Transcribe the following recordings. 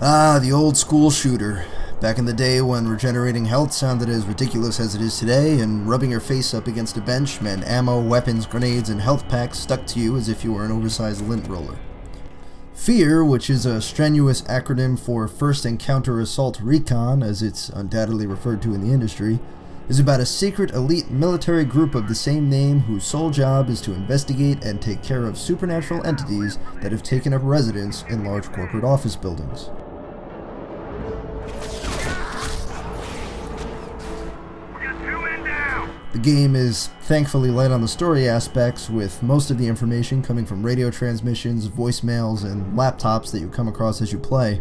Ah, the old school shooter. Back in the day when regenerating health sounded as ridiculous as it is today, and rubbing your face up against a bench meant ammo, weapons, grenades, and health packs stuck to you as if you were an oversized lint roller. F.E.A.R, which is a strenuous acronym for First Encounter Assault Recon, as it's undoubtedly referred to in the industry, is about a secret elite military group of the same name whose sole job is to investigate and take care of supernatural entities that have taken up residence in large corporate office buildings. The game is thankfully light on the story aspects, with most of the information coming from radio transmissions, voicemails, and laptops that you come across as you play.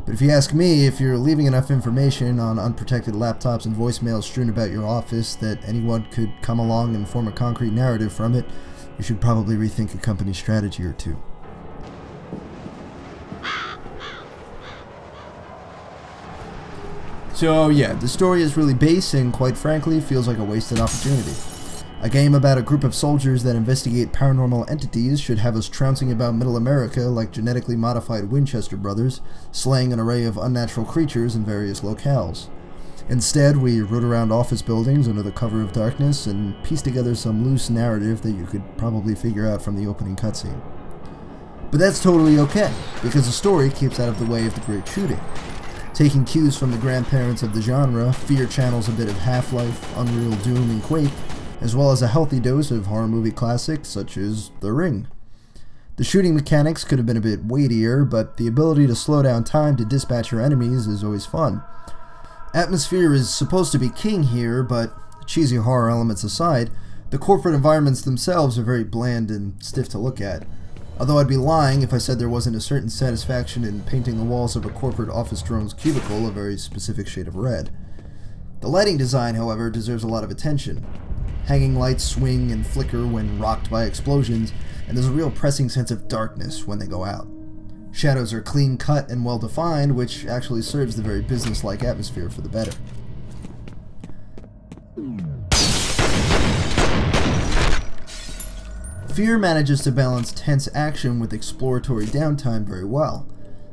But if you ask me, if you're leaving enough information on unprotected laptops and voicemails strewn about your office that anyone could come along and form a concrete narrative from it, you should probably rethink a company strategy or two. So yeah, the story is really base and quite frankly feels like a wasted opportunity. A game about a group of soldiers that investigate paranormal entities should have us trouncing about middle America like genetically modified Winchester brothers, slaying an array of unnatural creatures in various locales. Instead, we rode around office buildings under the cover of darkness and pieced together some loose narrative that you could probably figure out from the opening cutscene. But that's totally okay, because the story keeps out of the way of the great shooting. Taking cues from the grandparents of the genre, F.E.A.R channels a bit of Half-Life, Unreal, Doom, and Quake, as well as a healthy dose of horror movie classics such as The Ring. The shooting mechanics could have been a bit weightier, but the ability to slow down time to dispatch your enemies is always fun. Atmosphere is supposed to be king here, but cheesy horror elements aside, the corporate environments themselves are very bland and stiff to look at. Although I'd be lying if I said there wasn't a certain satisfaction in painting the walls of a corporate office drone's cubicle a very specific shade of red. The lighting design, however, deserves a lot of attention. Hanging lights swing and flicker when rocked by explosions, and there's a real pressing sense of darkness when they go out. Shadows are clean cut and well defined, which actually serves the very business-like atmosphere for the better. F.E.A.R manages to balance tense action with exploratory downtime very well.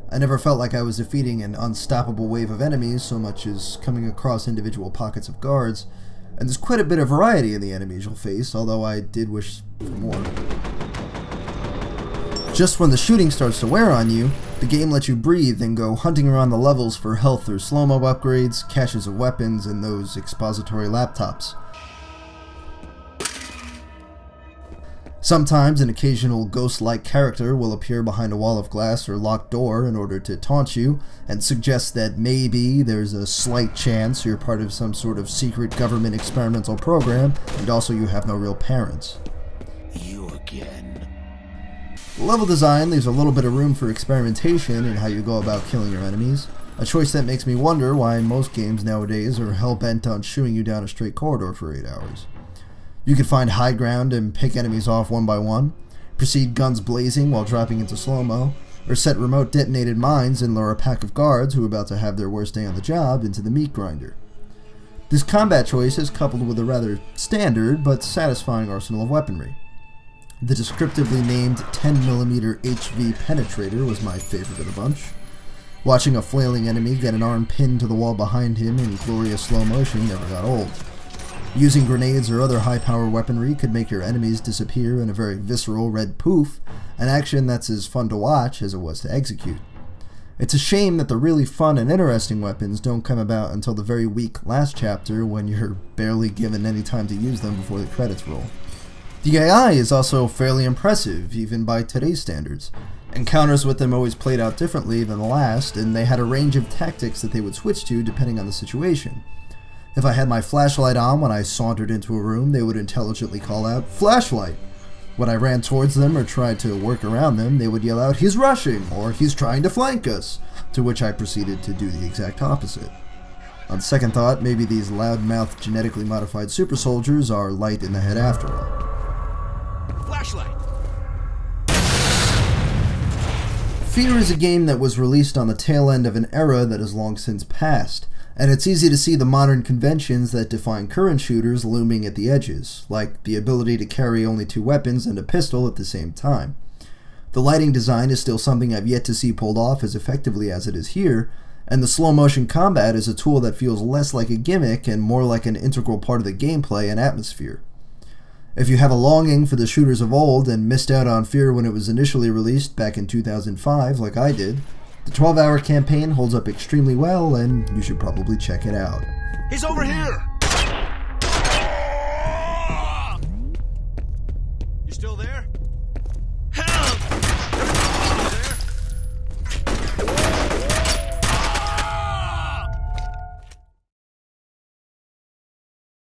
I never felt like I was defeating an unstoppable wave of enemies so much as coming across individual pockets of guards, and there's quite a bit of variety in the enemies you'll face, although I did wish for more. Just when the shooting starts to wear on you, the game lets you breathe and go hunting around the levels for health or slow-mo upgrades, caches of weapons, and those expository laptops. Sometimes an occasional ghost-like character will appear behind a wall of glass or locked door in order to taunt you and suggest that maybe there's a slight chance you're part of some sort of secret government experimental program, and also you have no real parents. You again. The level design leaves a little bit of room for experimentation in how you go about killing your enemies, a choice that makes me wonder why most games nowadays are hell-bent on shooing you down a straight corridor for 8 hours. You could find high ground and pick enemies off one by one, proceed guns blazing while dropping into slow-mo, or set remote detonated mines and lure a pack of guards who are about to have their worst day on the job into the meat grinder. This combat choice is coupled with a rather standard but satisfying arsenal of weaponry. The descriptively named 10mm HV penetrator was my favorite of the bunch. Watching a flailing enemy get an arm pinned to the wall behind him in glorious slow motion never got old. Using grenades or other high-power weaponry could make your enemies disappear in a very visceral red poof, an action that's as fun to watch as it was to execute. It's a shame that the really fun and interesting weapons don't come about until the very weak last chapter when you're barely given any time to use them before the credits roll. The AI is also fairly impressive, even by today's standards. Encounters with them always played out differently than the last, and they had a range of tactics that they would switch to depending on the situation. If I had my flashlight on when I sauntered into a room, they would intelligently call out, "Flashlight!" When I ran towards them or tried to work around them, they would yell out, "He's rushing!" or "He's trying to flank us!" To which I proceeded to do the exact opposite. On second thought, maybe these loud-mouthed genetically modified super soldiers are light in the head after all. Flashlight! F.E.A.R is a game that was released on the tail end of an era that has long since passed, and it's easy to see the modern conventions that define current shooters looming at the edges, like the ability to carry only 2 weapons and a pistol at the same time. The lighting design is still something I've yet to see pulled off as effectively as it is here, and the slow motion combat is a tool that feels less like a gimmick and more like an integral part of the gameplay and atmosphere. If you have a longing for the shooters of old and missed out on F.E.A.R when it was initially released back in 2005 like I did, the 12-hour campaign holds up extremely well and you should probably check it out. He's over here!